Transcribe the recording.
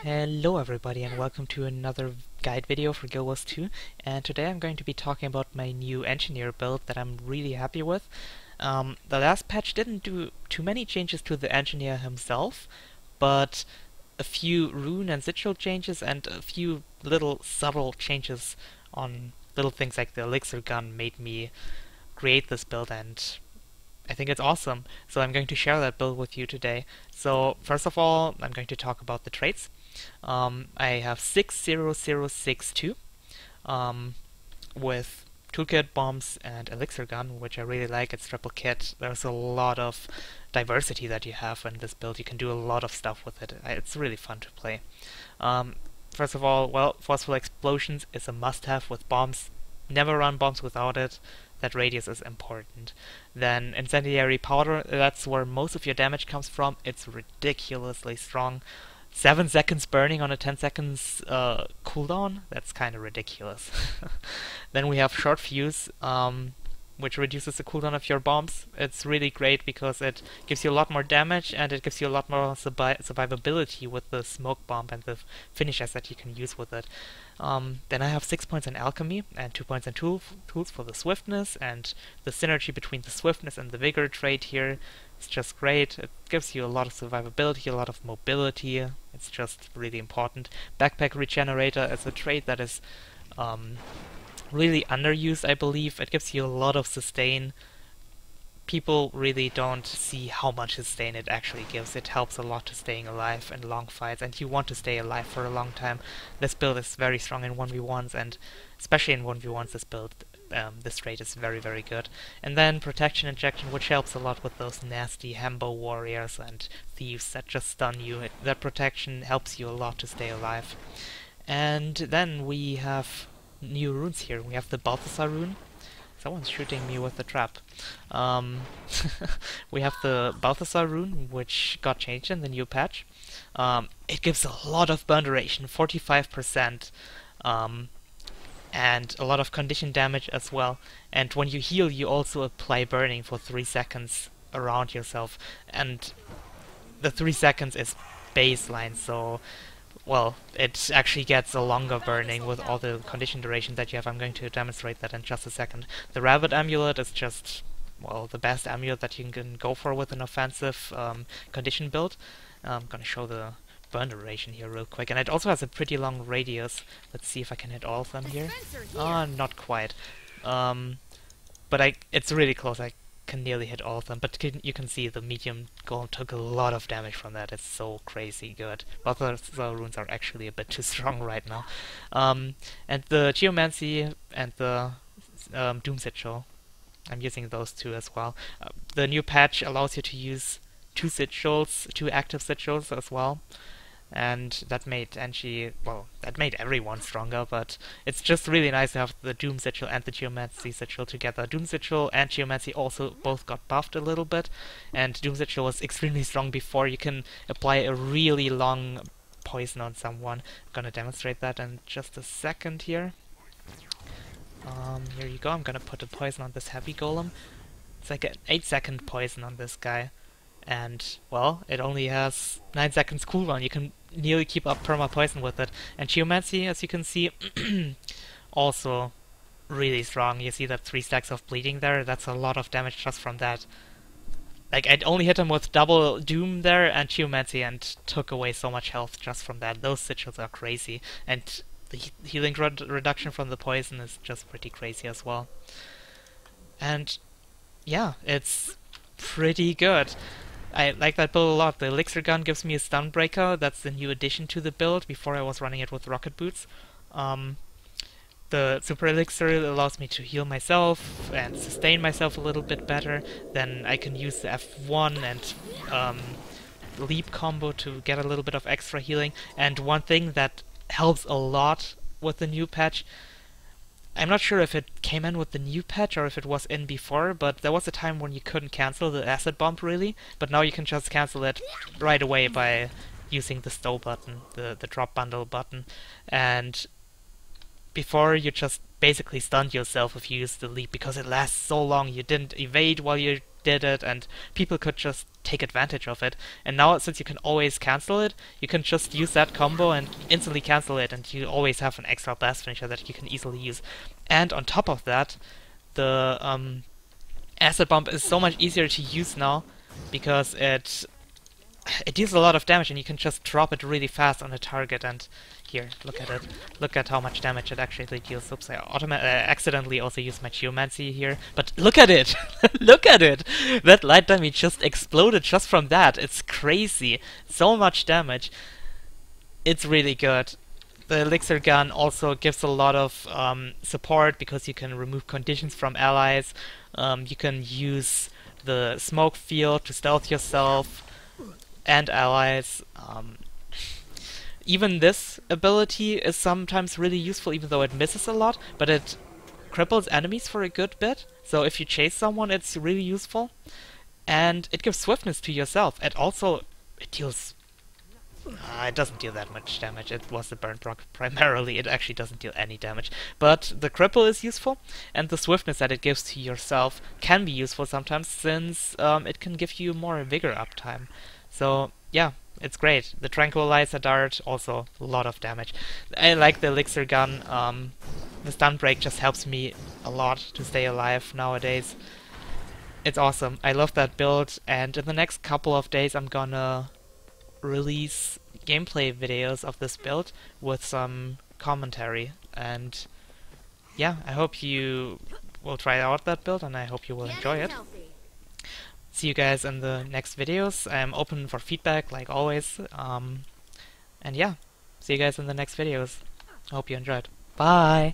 Hello everybody and welcome to another guide video for Guild Wars 2, and today I'm going to be talking about my new engineer build that I'm really happy with. The last patch didn't do too many changes to the engineer himself, but a few rune and sigil changes and a few little subtle changes on little things like the elixir gun made me create this build, and I think it's awesome. So I'm going to share that build with you today. So first of all, I'm going to talk about the traits. I have 60062 with toolkit, bombs, and elixir gun, which I really like. It's triple kit. There's a lot of diversity that you have in this build. You can do a lot of stuff with it. It's really fun to play. First of all, well, forceful explosions is a must-have with bombs. Never run bombs without it. That radius is important. Then incendiary powder, that's where most of your damage comes from. It's ridiculously strong. 7 seconds burning on a 10 seconds cooldown? That's kind of ridiculous. Then we have short fuse, which reduces the cooldown of your bombs. It's really great because it gives you a lot more damage and it gives you a lot more survivability with the smoke bomb and the finishes that you can use with it. Then I have 6 points in alchemy and 2 points in tools for the swiftness, and the synergy between the swiftness and the vigor trait here is just great. It gives you a lot of survivability, a lot of mobility. It's just really important. Backpack regenerator is a trait that is really underused, I believe. It gives you a lot of sustain. People really don't see how much sustain it actually gives. It helps a lot to staying alive in long fights, and you want to stay alive for a long time. This build is very strong in 1v1s, and especially in 1v1s this trait is very, very good. And then protection injection, which helps a lot with those nasty Hembo warriors and thieves that just stun you. That protection helps you a lot to stay alive. And then we have new runes here. We have the Balthasar rune. Someone's shooting me with a trap. We have the Balthasar rune, which got changed in the new patch. It gives a lot of burn duration, 45%, and a lot of condition damage as well. And when you heal, you also apply burning for 3 seconds around yourself. And the 3 seconds is baseline, so well, it actually gets a longer burning with all the condition duration that you have. I'm going to demonstrate that in just a second. The Rabbit Amulet is just, well, the best amulet that you can go for with an offensive condition build. I'm going to show the burn duration here real quick. And it also has a pretty long radius. Let's see if I can hit all of them here. Not quite. But it's really close. I can nearly hit all of them, but you can see the medium golem took a lot of damage from that. It's so crazy good. Both of the runes are actually a bit too strong right now. And the Geomancy and the Doom Sigil, I'm using those two as well. The new patch allows you to use 2 sigils, 2 active sigils as well. And that made that made everyone stronger, but it's just really nice to have the Doom Sigil and the Geomancy Sigil together. Doom Sigil and Geomancy also both got buffed a little bit, and Doom Sigil was extremely strong before. You can apply a really long poison on someone. I'm gonna demonstrate that in just a second here. Here you go, I'm gonna put a poison on this heavy golem. It's like an 8-second poison on this guy. And, well, it only has 9 seconds cooldown. You can nearly keep up perma poison with it. And Geomancy, as you can see, also really strong. You see that 3 stacks of bleeding there? That's a lot of damage just from that. Like, I'd only hit him with double Doom there and Geomancy and took away so much health just from that. Those sigils are crazy. And the healing reduction from the poison is just pretty crazy as well. And, yeah, it's pretty good. I like that build a lot. The elixir gun gives me a stunbreaker. That's the new addition to the build. Before I was running it with rocket boots. The super elixir allows me to heal myself and sustain myself a little bit better. Then I can use the F1 and leap combo to get a little bit of extra healing. And one thing that helps a lot with the new patch, I'm not sure if it came in with the new patch or if it was in before, but there was a time when you couldn't cancel the acid bomb really, but now you can just cancel it right away by using the stow button, the drop bundle button. And before you just basically stunned yourself if you used the leap because it lasts so long. You didn't evade while you did it, and people could just take advantage of it. And now, since you can always cancel it, you can just use that combo and instantly cancel it, and you always have an extra blast finisher that you can easily use. And on top of that, the acid bomb is so much easier to use now because it deals a lot of damage, and you can just drop it really fast on a target. And here, look at it. Look at how much damage it actually deals. Oops, I accidentally also used my geomancy here. But look at it! Look at it! That light damage just exploded just from that. It's crazy. So much damage. It's really good. The elixir gun also gives a lot of support because you can remove conditions from allies. You can use the smoke field to stealth yourself and allies. Even this ability is sometimes really useful, even though it misses a lot, but it cripples enemies for a good bit. So if you chase someone, it's really useful. And it gives swiftness to yourself. And also, it deals... it doesn't deal that much damage. It was the burn proc primarily. It actually doesn't deal any damage. But the cripple is useful, and the swiftness that it gives to yourself can be useful sometimes, since it can give you more vigor uptime. So, yeah. It's great. The Tranquilizer Dart, also a lot of damage. I like the Elixir Gun. The Stunbreak just helps me a lot to stay alive nowadays. It's awesome. I love that build, and in the next couple of days I'm gonna release gameplay videos of this build with some commentary. And yeah, I hope you will try out that build, and I hope you will enjoy it. See you guys in the next videos. I'm open for feedback, like always. And yeah, see you guys in the next videos. I hope you enjoyed. Bye!